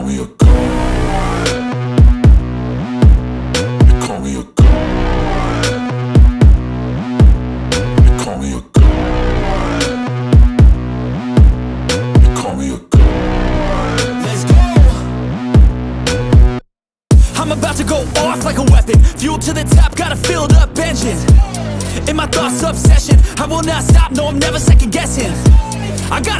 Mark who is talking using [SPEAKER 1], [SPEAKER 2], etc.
[SPEAKER 1] me a god. They call me a god. They call me a god. They call me a god.
[SPEAKER 2] Let's go. I'm about to go off like a weapon. Fuel to the top, got a filled up engine. In my thoughts, obsession, I will not stop, no, I'm never second guessing. I got